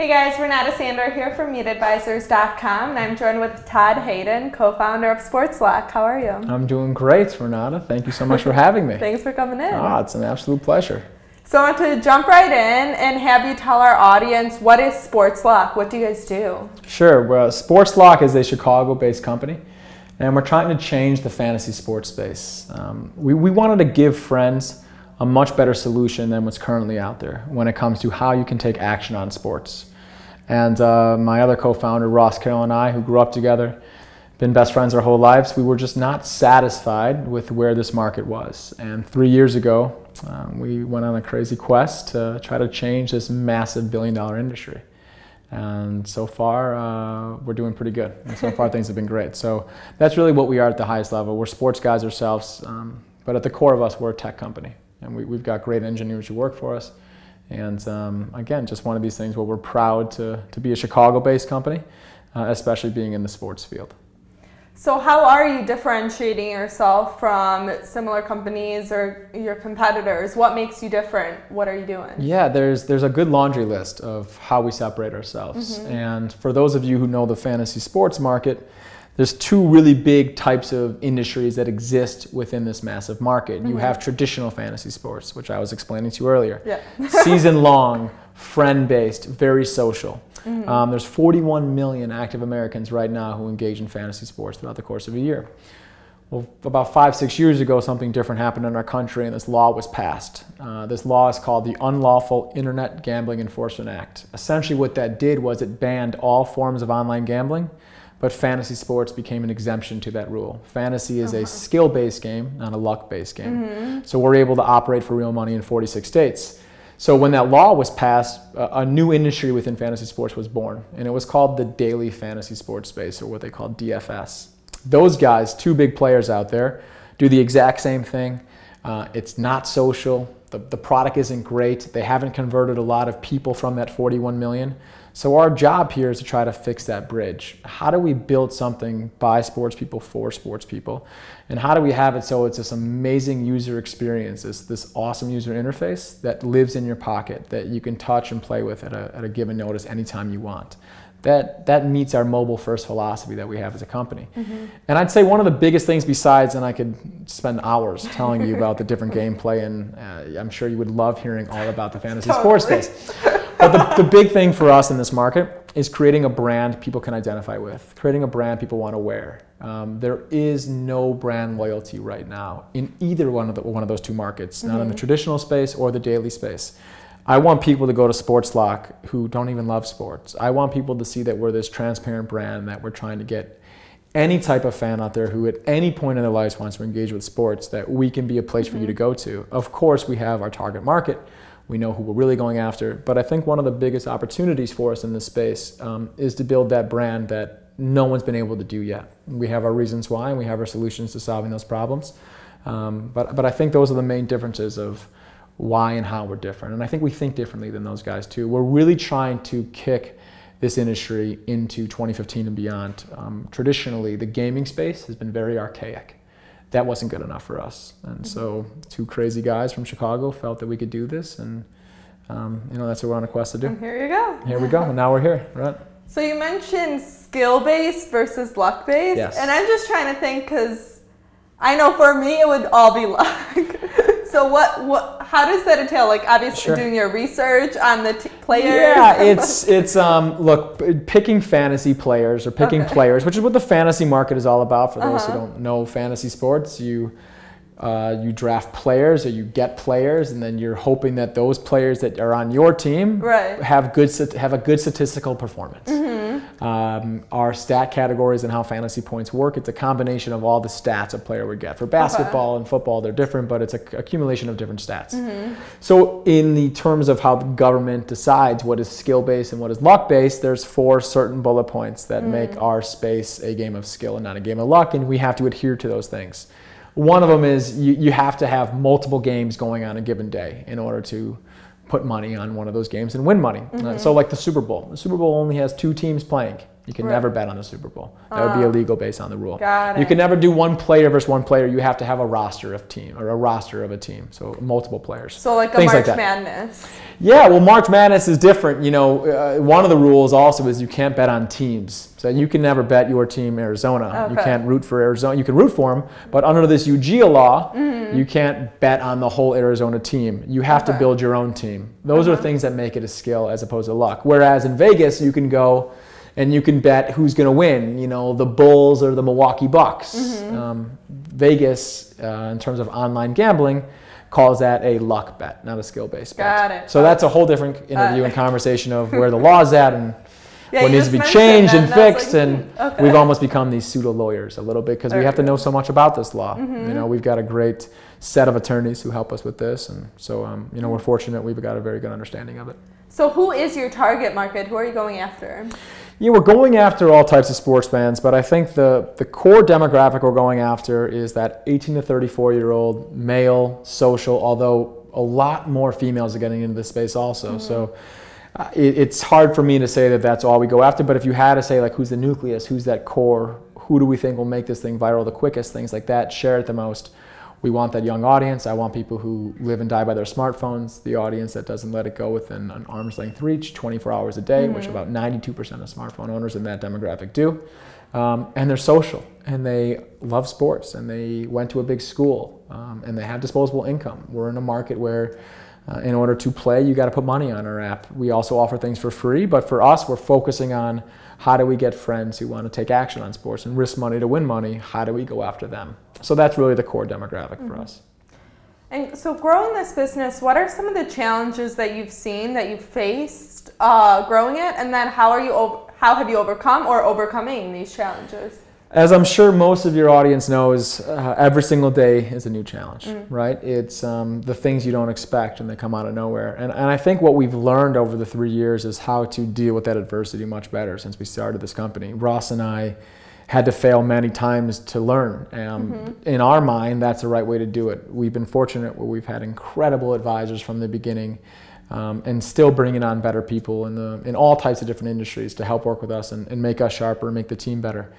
Hey guys, Renata Sander here from MeetAdvisors.com, and I'm joined with Todd Heyden, co-founder of SportsLock. How are you? I'm doing great, Renata. Thank you so much for having me. Thanks for coming in. It's an absolute pleasure. So I want to jump right in and have you tell our audience, what is SportsLock? What do you guys do? Sure. Well, SportsLock is a Chicago-based company, and we're trying to change the fantasy sports space. We wanted to give friends a much better solution than what's currently out there when it comes to how you can take action on sports. And my other co-founder, Ross Carroll, and I, who grew up together, been best friends our whole lives, we were just not satisfied with where this market was. And 3 years ago, we went on a crazy quest to try to change this massive billion-dollar industry. And so far, we're doing pretty good. And so far, things have been great. So that's really what we are at the highest level. We're sports guys ourselves, but at the core of us, we're a tech company. And we've got great engineers who work for us. And again, just one of these things where we're proud to be a Chicago-based company, especially being in the sports field. So how are you differentiating yourself from similar companies or your competitors? What makes you different? What are you doing? Yeah, there's a good laundry list of how we separate ourselves. Mm-hmm. And for those of you who know the fantasy sports market, there's two really big types of industries that exist within this massive market. Mm-hmm. You have traditional fantasy sports, which I was explaining to you earlier. Yeah. Season-long, friend-based, very social. Mm-hmm. There's 41 million active Americans right now who engage in fantasy sports throughout the course of a year. Well, about 5-6 years ago, something different happened in our country, and this law was passed. This law is called the Unlawful Internet Gambling Enforcement Act. Essentially what that did was it banned all forms of online gambling, but fantasy sports became an exemption to that rule. Fantasy is a skill-based game, not a luck-based game. Mm-hmm. So we're able to operate for real money in 46 states. So when that law was passed, a new industry within fantasy sports was born, and it was called the daily fantasy sports space, or what they call DFS. Those guys, two big players out there, do the exact same thing. It's not social. The product isn't great. They haven't converted a lot of people from that 41 million. So our job here is to try to fix that bridge. How do we build something by sports people for sports people? And how do we have it so it's this amazing user experience, this awesome user interface that lives in your pocket, that you can touch and play with at a given notice anytime you want? That meets our mobile-first philosophy that we have as a company. Mm-hmm. And I'd say one of the biggest things besides, and I could spend hours telling you about the different gameplay, and I'm sure you would love hearing all about the fantasy sports space. But the big thing for us in this market is creating a brand people can identify with, creating a brand people want to wear. There is no brand loyalty right now in either one of those two markets, not in the traditional space or the daily space. I want people to go to SportsLock who don't even love sports. I want people to see that we're this transparent brand, that we're trying to get any type of fan out there who at any point in their lives wants to engage with sports, that we can be a place for you to go to. Of course, we have our target market. We know who we're really going after. But I think one of the biggest opportunities for us in this space is to build that brand that no one's been able to do yet. We have our reasons why, and we have our solutions to solving those problems. But I think those are the main differences of why and how we're different. And I think we think differently than those guys too. We're really trying to kick this industry into 2015 and beyond. Traditionally, the gaming space has been very archaic. That wasn't good enough for us. And so two crazy guys from Chicago felt that we could do this, and that's what we're on a quest to do. And here you go. Here we go, and now we're here, right? So you mentioned skill-based versus luck-based. Yes. And I'm just trying to think, because I know for me it would all be luck. So how does that entail? Like, obviously doing your research on the players? Yeah, it's look, picking fantasy players or picking players, which is what the fantasy market is all about. For those who don't know fantasy sports, you draft players or you get players, and then you're hoping that those players that are on your team have a good statistical performance. Our stat categories and how fantasy points work, it's a combination of all the stats a player would get. For basketball and football, they're different, but it's an accumulation of different stats. So in the terms of how the government decides what is skill-based and what is luck-based, there's 4 certain bullet points that make our space a game of skill and not a game of luck, and we have to adhere to those things. One of them is you have to have multiple games going on a given day in order to put money on one of those games and win money. So like the Super Bowl. The Super Bowl only has 2 teams playing. You can never bet on the Super Bowl. That would be illegal based on the rule. Got it. You can never do one player versus one player. You have to have a roster of a team, so multiple players. So like a March Madness. Yeah, well, March Madness is different. One of the rules also is you can't bet on teams. So you can never bet your team, Arizona. Okay. You can't root for Arizona. You can root for them, but under this UGA law, you can't bet on the whole Arizona team. You have to build your own team. Those are things that make it a skill as opposed to luck. Whereas in Vegas, you can go and you can bet who's going to win, the Bulls or the Milwaukee Bucks. Vegas, in terms of online gambling, calls that a luck bet, not a skill-based bet. Got it. So that's a whole different interview and conversation of where the law's at and what needs to be changed and fixed. We've almost become these pseudo-lawyers a little bit because we have to know so much about this law. We've got a great set of attorneys who help us with this. And so, we're fortunate we've got a very good understanding of it. So who is your target market? Who are you going after? We're going after all types of sports fans, but I think the core demographic we're going after is that 18 to 34-year-old male, social, although a lot more females are getting into this space also. So it's hard for me to say that that's all we go after, but if you had to say, like, who's the nucleus, who's that core, who do we think will make this thing viral the quickest, things like that, share it the most, we want that young audience. I want people who live and die by their smartphones, the audience that doesn't let it go within an arm's length reach 24 hours a day, which about 92% of smartphone owners in that demographic do. And they're social, and they love sports, and they went to a big school, and they have disposable income. We're in a market where in order to play, you got to put money on our app. We also offer things for free, but for us, we're focusing on how do we get friends who want to take action on sports and risk money to win money? How do we go after them? So that's really the core demographic for us. And so growing this business, what are some of the challenges that you've seen, that you've faced growing it? And then how have you overcome or overcoming these challenges? As I'm sure most of your audience knows, every single day is a new challenge, right? It's the things you don't expect and they come out of nowhere. And I think what we've learned over the 3 years is how to deal with that adversity much better since we started this company. Ross and I had to fail many times to learn. In our mind, that's the right way to do it. We've been fortunate where we've had incredible advisors from the beginning, and still bringing on better people in all types of different industries to help work with us and make us sharper and make the team better.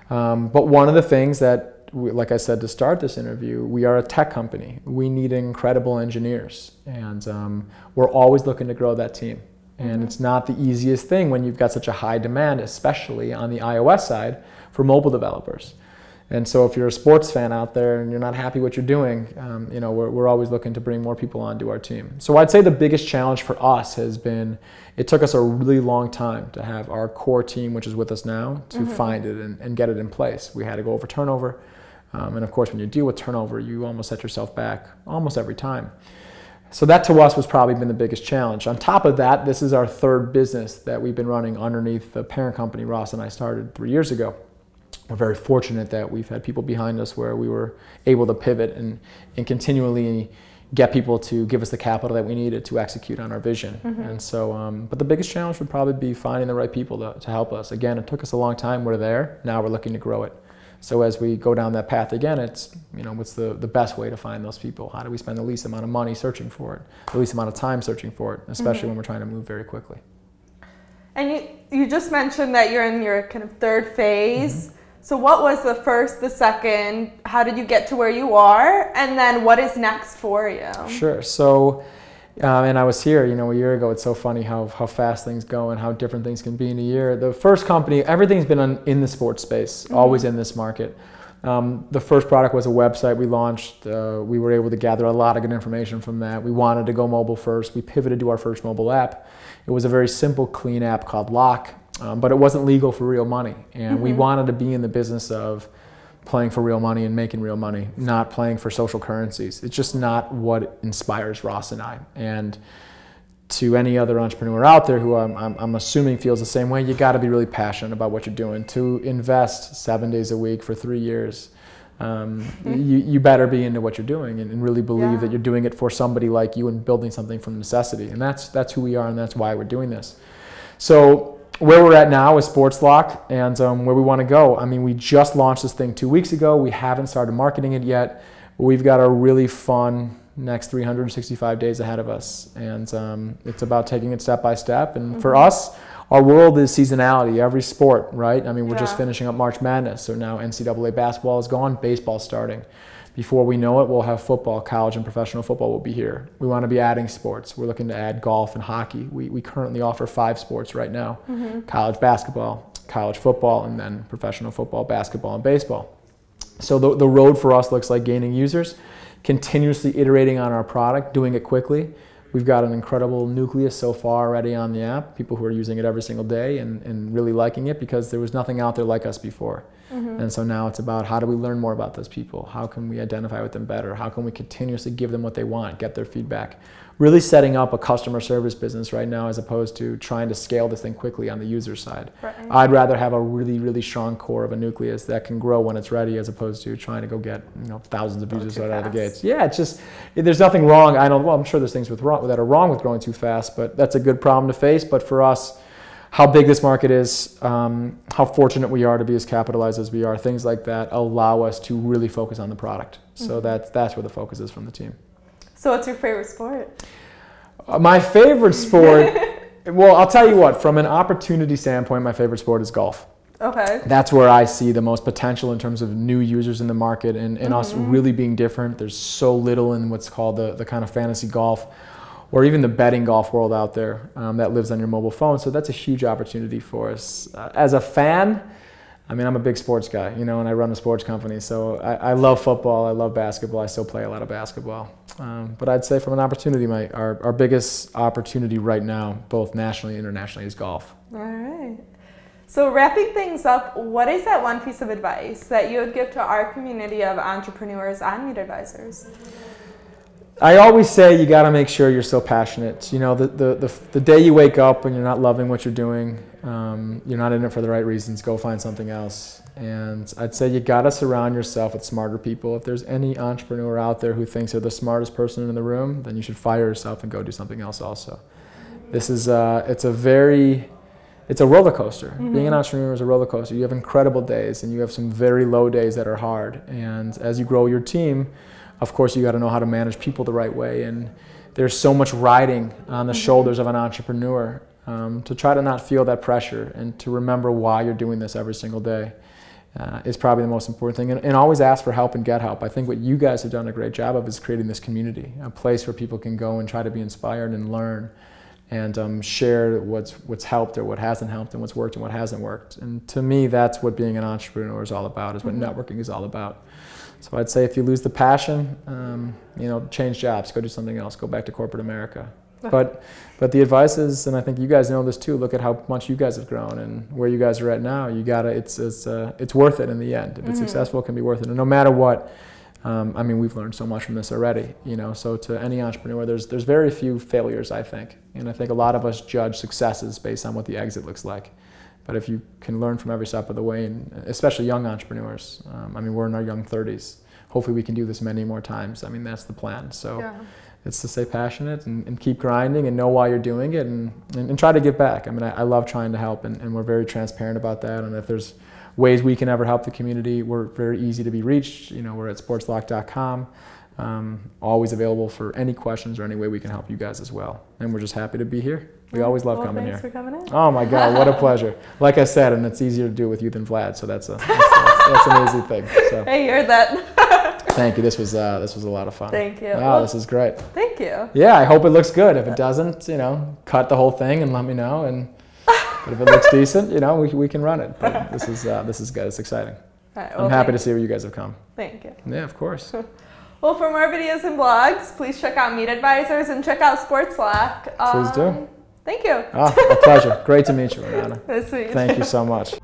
But one of the things that, like I said to start this interview, we are a tech company. We need incredible engineers, and we're always looking to grow that team. And it's not the easiest thing when you've got such a high demand, especially on the iOS side, for mobile developers. And so if you're a sports fan out there and you're not happy what you're doing, we're always looking to bring more people onto our team. So I'd say the biggest challenge for us has been, it took us a really long time to have our core team, which is with us now, to find it and get it in place. We had to go over turnover. And of course, when you deal with turnover, you almost set yourself back almost every time. So that to us was probably been the biggest challenge. On top of that, this is our third business that we've been running underneath the parent company Ross and I started 3 years ago. We're very fortunate that we've had people behind us where we were able to pivot and continually get people to give us the capital that we needed to execute on our vision. And so, but the biggest challenge would probably be finding the right people to help us. Again, it took us a long time. We're there. Now we're looking to grow it. So as we go down that path again, it's, what's the best way to find those people? How do we spend the least amount of money searching for it, the least amount of time searching for it, especially when we're trying to move very quickly. And you just mentioned that you're in your kind of third phase. So what was the first, the second? How did you get to where you are? And then what is next for you? Sure. So, and I was here, a year ago. It's so funny how fast things go and how different things can be in a year. The first company, everything's been in the sports space, always in this market. The first product was a website we launched. We were able to gather a lot of good information from that. We wanted to go mobile first. We pivoted to our first mobile app. It was a very simple, clean app called Lock. But it wasn't legal for real money. And we wanted to be in the business of playing for real money and making real money, not playing for social currencies. It's just not what inspires Ross and I. And to any other entrepreneur out there who I'm assuming feels the same way, you got to be really passionate about what you're doing. To invest 7 days a week for 3 years, you better be into what you're doing and really believe that you're doing it for somebody like you and building something from necessity. And that's who we are, and that's why we're doing this. So where we're at now is SportsLock, and where we want to go. I mean, we just launched this thing 2 weeks ago. We haven't started marketing it yet. We've got a really fun next 365 days ahead of us, and it's about taking it step by step. And for us, our world is seasonality, every sport, right? I mean, we're just finishing up March Madness, so now NCAA basketball is gone, baseball's starting. Before we know it, we'll have football, college and professional football will be here. We want to be adding sports. We're looking to add golf and hockey. We currently offer 5 sports right now. College basketball, college football, and then professional football, basketball, and baseball. So the road for us looks like gaining users, continuously iterating on our product, doing it quickly. We've got an incredible nucleus so far already on the app, people who are using it every single day and really liking it because there was nothing out there like us before. And so now it's about how do we learn more about those people? How can we identify with them better? How can we continuously give them what they want, get their feedback? Really setting up a customer service business right now as opposed to trying to scale this thing quickly on the user side. Right. I'd rather have a really, really strong core of a nucleus that can grow when it's ready as opposed to trying to go get thousands of users right out of the gates. Yeah, it's just, there's nothing wrong. I'm sure there's things that are wrong with growing too fast, but that's a good problem to face. But for us, how big this market is, how fortunate we are to be as capitalized as we are, things like that allow us to really focus on the product. So that's where the focus is from the team. So what's your favorite sport? My favorite sport, well, I'll tell you what, from an opportunity standpoint, my favorite sport is golf. Okay. That's where I see the most potential in terms of new users in the market and us really being different. There's so little in what's called the kind of fantasy golf or even the betting golf world out there that lives on your mobile phone. So that's a huge opportunity for us. As a fan, I'm a big sports guy, and I run a sports company. So I love football, I love basketball, I still play a lot of basketball. But I'd say from an opportunity, our biggest opportunity right now, both nationally and internationally, is golf. All right. So wrapping things up, what is that one piece of advice that you would give to our community of entrepreneurs and meet advisors? I always say you got to make sure you're still passionate. The day you wake up and you're not loving what you're doing, you're not in it for the right reasons, go find something else. And I'd say you got to surround yourself with smarter people. If there's any entrepreneur out there who thinks they're the smartest person in the room, then you should fire yourself and go do something else also. This is it's a roller coaster. Being an entrepreneur is a roller coaster. You have incredible days and you have some very low days that are hard. And as you grow your team, of course, you got to know how to manage people the right way. And there's so much riding on the shoulders of an entrepreneur to try to not feel that pressure and to remember why you're doing this every single day is probably the most important thing. And always ask for help and get help. I think what you guys have done a great job of is creating this community, a place where people can go and try to be inspired and learn and share what's helped or what hasn't helped and what's worked and what hasn't worked. And to me, that's what being an entrepreneur is all about, is what networking is all about. So I'd say if you lose the passion, change jobs, go do something else, go back to corporate America. But the advice is, and I think you guys know this too, look at how much you guys have grown and where you guys are at now. You gotta, it's worth it in the end. If it's successful, it can be worth it. And no matter what, we've learned so much from this already. So to any entrepreneur, there's very few failures, I think. And I think a lot of us judge successes based on what the exit looks like. But if you can learn from every step of the way, and especially young entrepreneurs, we're in our young 30s. Hopefully we can do this many more times. That's the plan. So it's to stay passionate and keep grinding and know why you're doing it and try to give back. I love trying to help and we're very transparent about that. And if there's ways we can ever help the community, we're very easy to be reached. We're at sportslock.com. Always available for any questions or any way we can help you guys as well. And we're just happy to be here. We always love coming here. Thanks for coming in. Oh my God, what a pleasure. Like I said, and it's easier to do with you than Vlad, so that's an easy thing. So. Hey, you heard that. Thank you. This was a lot of fun. Thank you. Oh, this is great. Thank you. Yeah, I hope it looks good. If it doesn't, cut the whole thing and let me know. But if it looks decent, we can run it. But this is good. It's exciting. Right, well, I'm happy to see where you guys have come. Thank you. Yeah, of course. Well, for more videos and blogs, please check out Meet Advisors and check out SportsLock. Please do. Thank you. A pleasure. Great to meet you, Renata. Nice to meet you. Thank you so much.